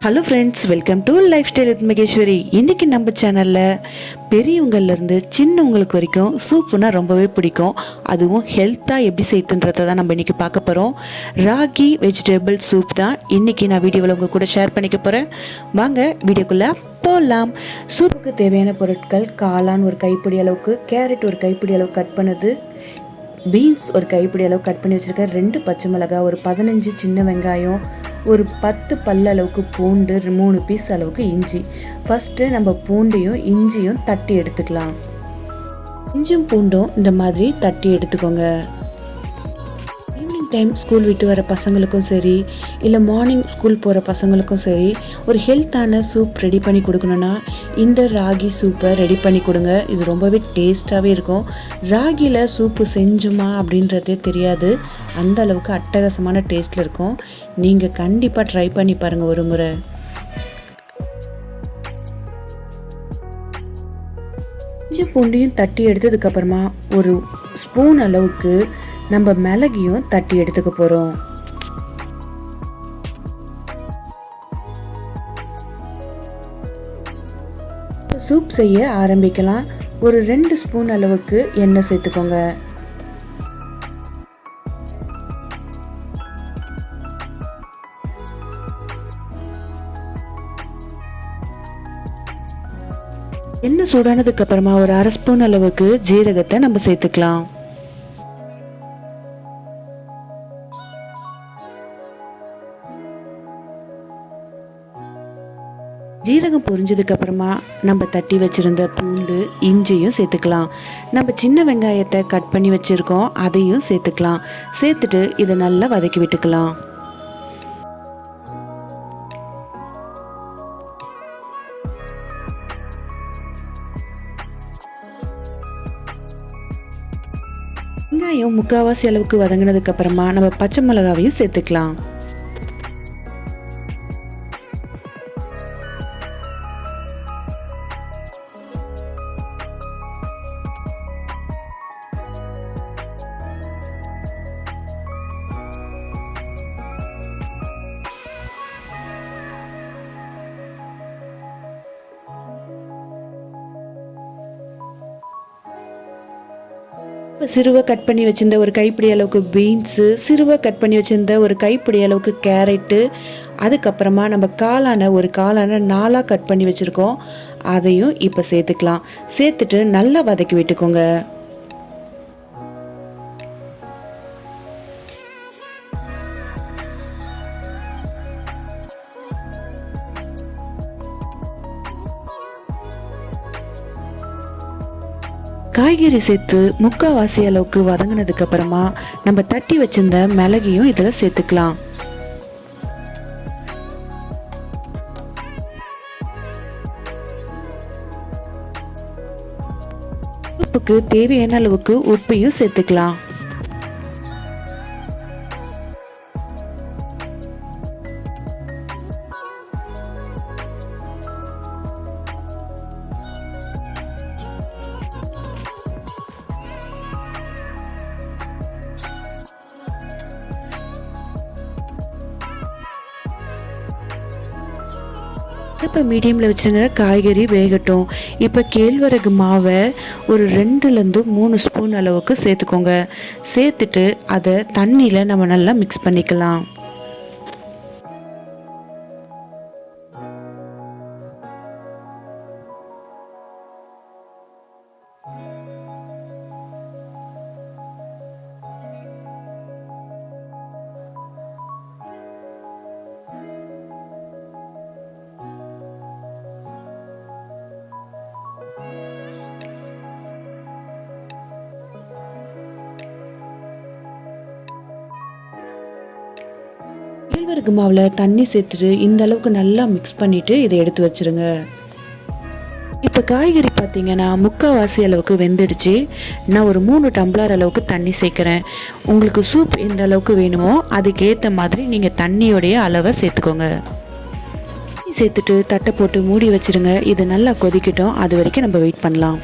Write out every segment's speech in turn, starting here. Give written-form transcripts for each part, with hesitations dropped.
Hello friends, welcome to life style with Maheswari. இன்றைக்கி நம்ம சேனலில் பெரியவங்கள்லேருந்து சின்னவங்களுக்கு வரைக்கும் சூப்புனா ரொம்பவே பிடிக்கும். அதுவும் ஹெல்த்தாக எப்படி செய்யுதுன்றதை தான் நம்ம இன்றைக்கி பார்க்க போகிறோம். ராகி வெஜிடபிள் சூப் தான் இன்றைக்கி நான் வீடியோவில் உங்கள் கூட ஷேர் பண்ணிக்க போகிறேன். வாங்க வீடியோக்குள்ளே போகலாம். சூப்புக்கு தேவையான பொருட்கள்: காளான் ஒரு கைப்பிடி அளவுக்கு, கேரட் ஒரு கைப்பிடி அளவு கட் பண்ணது, பீன்ஸ் ஒரு கைப்பிடி அளவு கட் பண்ணி வச்சுருக்கேன், 2 பச்சை மிளகாய், ஒரு 15 சின்ன வெங்காயம், ஒரு 10 பல்ல அளவுக்கு பூண்டு, 3 பீஸ் அளவுக்கு இஞ்சி. ஃபஸ்ட்டு நம்ம பூண்டையும் இஞ்சியும் தட்டி எடுத்துக்கலாம். இஞ்சியும் பூண்டும் இந்த மாதிரி தட்டி எடுத்துக்கோங்க. ஈவினிங் டைம் ஸ்கூல் விட்டு வர பசங்களுக்கும் சரி, இல்லை மார்னிங் ஸ்கூல் போகிற பசங்களுக்கும் சரி, ஒரு ஹெல்த்தான சூப் ரெடி பண்ணி கொடுக்கணுன்னா இந்த ராகி சூப்பை ரெடி பண்ணி கொடுங்க. இது ரொம்பவே டேஸ்ட்டாகவே இருக்கும். ராகியில் சூப்பு செஞ்சுமா அப்படின்றதே தெரியாது, அந்த அளவுக்கு அட்டகாசமான டேஸ்ட்டில் இருக்கும். நீங்கள் கண்டிப்பாக ட்ரை பண்ணி பாருங்கள் ஒரு முறை. இஞ்சி பூண்டையும் தட்டி எடுத்ததுக்கப்புறமா ஒரு ஸ்பூன் அளவுக்கு நம்ம மிளகையும் தட்டி எடுத்துக்க போகிறோம். சூப் செய்ய ஆரம்பிக்கலாம். ஒரு 2 ஸ்பூன் அளவுக்கு எண்ணெய் சேர்த்துக்கோங்க. எண்ணெய் சூடானதுக்கு அப்புறமா ஒரு 1/2 ஸ்பூன் அளவுக்கு ஜீரகத்தை நம்ம சேர்த்துக்கலாம். ஜீரகம் பொரிஞ்சதுக்கு அப்புறமா நம்ம தட்டி வச்சிருந்த பூண்டு இஞ்சியும் சேர்த்துக்கலாம். நம்ம சின்ன வெங்காயத்தை கட் பண்ணி வச்சிருக்கோம், அதையும் சேர்த்துக்கலாம். சேர்த்துட்டு இதை நல்லா வதக்கி விட்டுக்கலாம். வெங்காயம் முக்கால்வாசி அளவுக்கு வதங்கினதுக்கு அப்புறமா நம்ம பச்சை மிளகாவையும் சேர்த்துக்கலாம். சிறுவை கட் பண்ணி வச்சிருந்த ஒரு கைப்பிடி அளவுக்கு பீன்ஸு, சிறுவை கட் பண்ணி வச்சிருந்த ஒரு கைப்பிடி அளவுக்கு கேரட்டு, அதுக்கப்புறமா நம்ம காளானை 4 கட் பண்ணி வச்சுருக்கோம், அதையும் இப்போ சேர்த்துக்கலாம். சேர்த்துட்டு நல்லா வதக்கி விட்டுக்கோங்க. காய்கறி சேர்த்து முக்கால்வாசி அளவுக்கு வதங்கினதுக்கு அப்புறமா நம்ம தட்டி வச்சிருந்த மிளகையும் இதில் சேர்த்துக்கலாம். உப்புக்கு தேவையான அளவுக்கு உப்பையும் சேர்த்துக்கலாம். இப்போ மீடியமில் வச்சுங்க, காய்கறி வேகட்டும். இப்போ கேழ்வரகு மாவை ஒரு 2லேருந்து 3 ஸ்பூன் அளவுக்கு சேர்த்துக்கோங்க. சேர்த்துட்டு அதை தண்ணியில் நம்ம நல்லா மிக்ஸ் பண்ணிக்கலாம். கேழ்வரகு மாவில் தண்ணி சேர்த்துட்டு இந்த அளவுக்கு நல்லா மிக்ஸ் பண்ணிவிட்டு இதை எடுத்து வச்சுருங்க. இப்போ காய்கறி பார்த்தீங்கன்னா முக்கால்வாசி அளவுக்கு வெந்துடுச்சு. நான் ஒரு 3 டம்ளர் அளவுக்கு தண்ணி சேர்க்குறேன். உங்களுக்கு சூப் எந்த அளவுக்கு வேணுமோ அதுக்கேற்ற மாதிரி நீங்கள் தண்ணியோடைய அளவை சேர்த்துக்கோங்க. சேர்த்துட்டு தட்டை போட்டு மூடி வச்சுருங்க. இது நல்லா கொதிக்கட்டும், அது வரைக்கும் நம்ம வெயிட் பண்ணலாம்.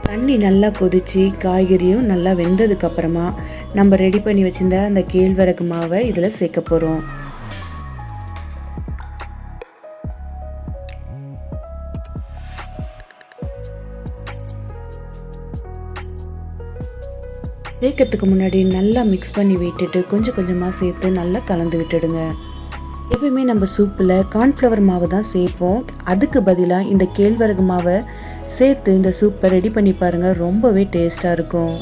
தண்ணி நல்லா கொதிச்சு காய்கறியும் நல்லா வெந்ததுக்கப்புறமா நம்ம ரெடி பண்ணி வச்சிருந்த அந்த கேழ்வரகு மாவை இதில் சேர்க்க போகிறோம். சேர்க்கறதுக்கு முன்னாடி நல்லா மிக்ஸ் பண்ணி விட்டுட்டு கொஞ்சம் கொஞ்சமாக சேர்த்து நல்லா கலந்து விட்டுடுங்க. எப்பயுமே நம்ம சூப்பில் கார்ன்ஃப்ளவர் மாவு தான் சேர்ப்போம். அதுக்கு பதிலாக இந்த கேழ்வரகு மாவை சேர்த்து இந்த சூப்பை ரெடி பண்ணி பாருங்கள், ரொம்பவே டேஸ்ட்டாக இருக்கும்.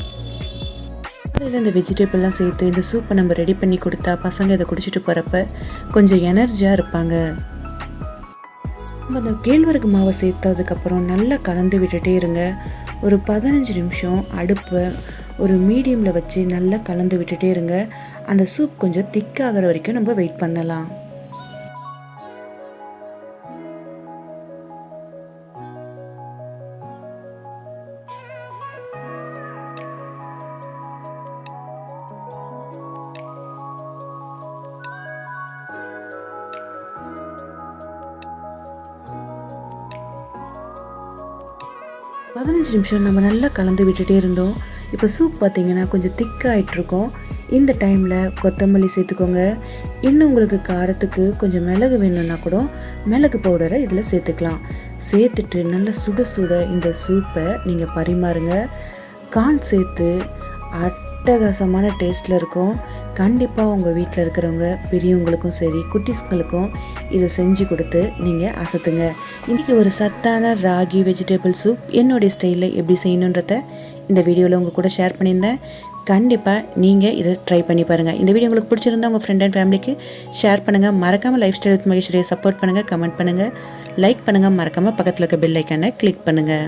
அதில் இந்த வெஜிடபிள்லாம் சேர்த்து இந்த சூப்பை நம்ம ரெடி பண்ணி கொடுத்தா பசங்க இதை குடிச்சிட்டு போகிறப்ப கொஞ்சம் எனர்ஜியாக இருப்பாங்க. நம்ம அந்த கேழ்வரகு மாவை சேர்த்ததுக்கப்புறம் நல்லா கலந்து விட்டுட்டே இருங்க. ஒரு 15 நிமிஷம் அடுப்பை ஒரு மீடியமில் வச்சு நல்லா கலந்து விட்டுட்டே இருங்க. அந்த சூப் கொஞ்சம் திக்காகிற வரைக்கும் நம்ம வெயிட் பண்ணலாம். பதினஞ்சு நிமிஷம் நம்ம நல்லா கலந்து விட்டுட்டே இருந்தோம். இப்போ சூப் பார்த்திங்கன்னா கொஞ்சம் திக்காகிட்ருக்கோம். இந்த டைமில் கொத்தமல்லி சேர்த்துக்கோங்க. இன்னும் உங்களுக்கு காரத்துக்கு கொஞ்சம் மிளகு வேணும்னா கூட மிளகு பவுடரை இதில் சேர்த்துக்கலாம். சேர்த்துட்டு நல்லா சுட சுட இந்த சூப்பை நீங்கள் பரிமாறுங்க. கார்ன் சேர்த்து அட்டகாசமான டேஸ்ட்டில் இருக்கும். கண்டிப்பாக உங்கள் வீட்டில் இருக்கிறவங்க பெரியவங்களுக்கும் சரி குட்டீஸ்களுக்கும் இதை செஞ்சு கொடுத்து நீங்கள் அசத்துங்க. இன்றைக்கி ஒரு சத்தான ராகி வெஜிடபிள் சூப் என்னுடைய ஸ்டைலில் எப்படி செய்யணுன்றத இந்த வீடியோவில் உங்கள் கூட ஷேர் பண்ணியிருந்தேன். கண்டிப்பாக நீங்கள் இதை ட்ரை பண்ணி பாருங்கள். இந்த வீடியோ உங்களுக்கு பிடிச்சிருந்தா உங்கள் ஃப்ரெண்ட் அண்ட் ஃபேமிலிக்கு ஷேர் பண்ணுங்கள். மறக்காமல் லைஃப் ஸ்டைல் வித் மகேஸ்வரியை சப்போர்ட் பண்ணுங்கள், கமெண்ட் பண்ணுங்கள், லைக் பண்ணுங்கள். மறக்காமல் பக்கத்தில் இருக்க பெல் ஐக்கானை கிளிக் பண்ணுங்கள்.